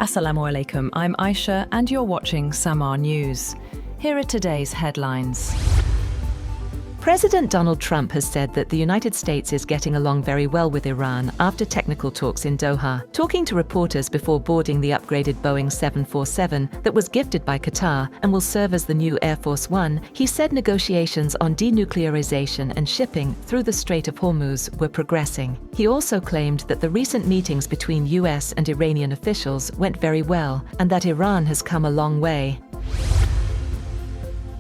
Assalamu alaikum, I'm Aisha and you're watching Samaa News. Here are today's headlines. President Donald Trump has said that the United States is getting along very well with Iran after technical talks in Doha. Talking to reporters before boarding the upgraded Boeing 747 that was gifted by Qatar and will serve as the new Air Force One, he said negotiations on de-nuclearisation and shipping through the Strait of Hormuz were progressing. He also claimed that the recent meetings between US and Iranian officials went very well and that Iran has come a long way.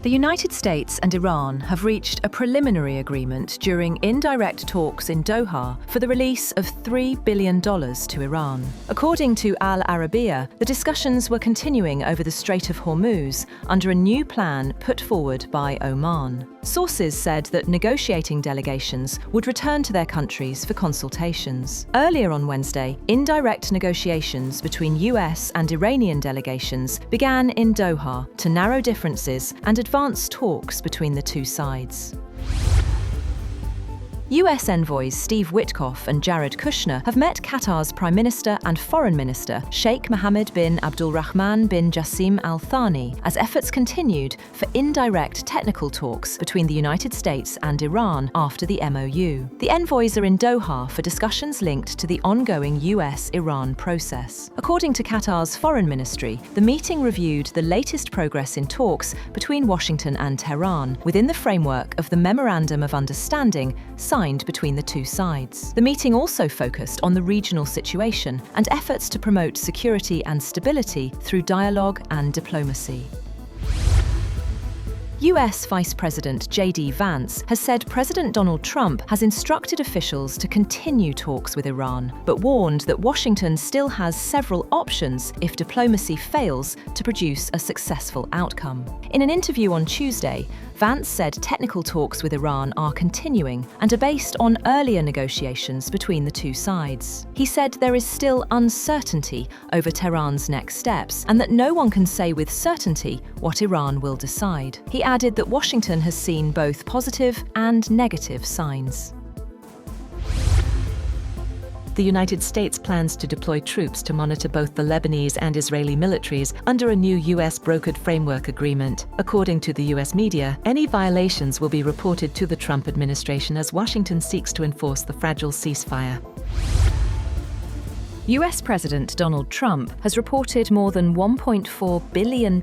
The United States and Iran have reached a preliminary agreement during indirect talks in Doha for the release of $3 billion to Iran. According to Al Arabiya, the discussions were continuing over the Strait of Hormuz under a new plan put forward by Oman. Sources said that negotiating delegations would return to their countries for consultations. Earlier on Wednesday, indirect negotiations between US and Iranian delegations began in Doha to narrow differences and advance talks between the two sides. US envoys Steve Witkoff and Jared Kushner have met Qatar's Prime Minister and Foreign Minister Sheikh Mohammed bin Abdulrahman bin Jassim Al Thani as efforts continued for indirect technical talks between the United States and Iran after the MOU. The envoys are in Doha for discussions linked to the ongoing US-Iran process. According to Qatar's Foreign Ministry, the meeting reviewed the latest progress in talks between Washington and Tehran within the framework of the Memorandum of Understanding signed between the two sides. The meeting also focused on the regional situation and efforts to promote security and stability through dialogue and diplomacy. US Vice President Vance has said President Donald Trump has instructed officials to continue talks with Iran, but warned that Washington still has several options if diplomacy fails to produce a successful outcome. In an interview on Tuesday, Vance said technical talks with Iran are continuing and are based on earlier negotiations between the two sides. He said there is still uncertainty over Tehran's next steps and that no one can say with certainty what Iran will decide. He added that Washington has seen both positive and negative signs. The United States plans to deploy troops to monitor both the Lebanese and Israeli militaries under a new US-brokered framework agreement. According to the US media, any violations will be reported to the Trump administration as Washington seeks to enforce the fragile ceasefire. US President Donald Trump has reported more than $1.4 billion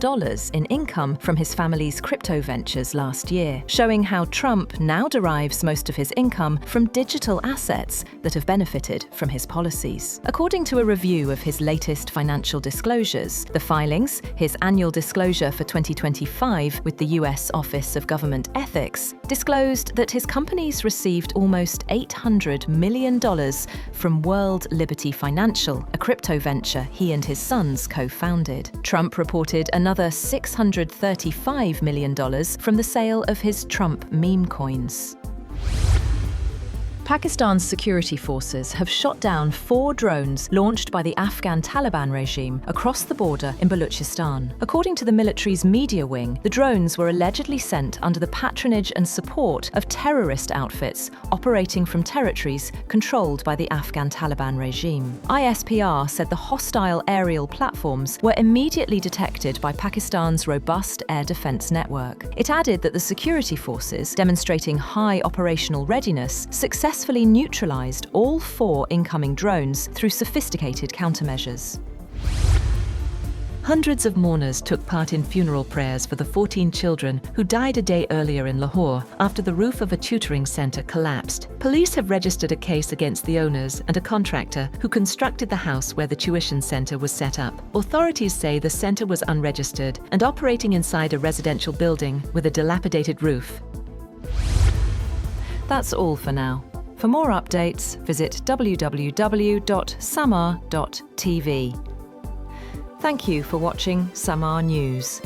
in income from his family's crypto ventures last year, showing how Trump now derives most of his income from digital assets that have benefited from his policies. According to a review of his latest financial disclosures, the filings, his annual disclosure for 2025 with the US Office of Government Ethics, disclosed that his companies received almost $800 million from World Liberty Financial, a crypto venture he and his sons co-founded. Trump reported another $635 million from the sale of his Trump meme coins. Pakistan's security forces have shot down 4 drones launched by the Afghan Taliban regime across the border in Balochistan. According to the military's media wing, the drones were allegedly sent under the patronage and support of terrorist outfits operating from territories controlled by the Afghan Taliban regime. ISPR said the hostile aerial platforms were immediately detected by Pakistan's robust air defense network. It added that the security forces, demonstrating high operational readiness, successfully neutralized all 4 incoming drones through sophisticated countermeasures. Hundreds of mourners took part in funeral prayers for the 14 children who died a day earlier in Lahore after the roof of a tutoring center collapsed. Police have registered a case against the owners and a contractor who constructed the house where the tuition center was set up. Authorities say the center was unregistered and operating inside a residential building with a dilapidated roof. That's all for now. For more updates, visit www.samaa.tv. Thank you for watching Samaa News.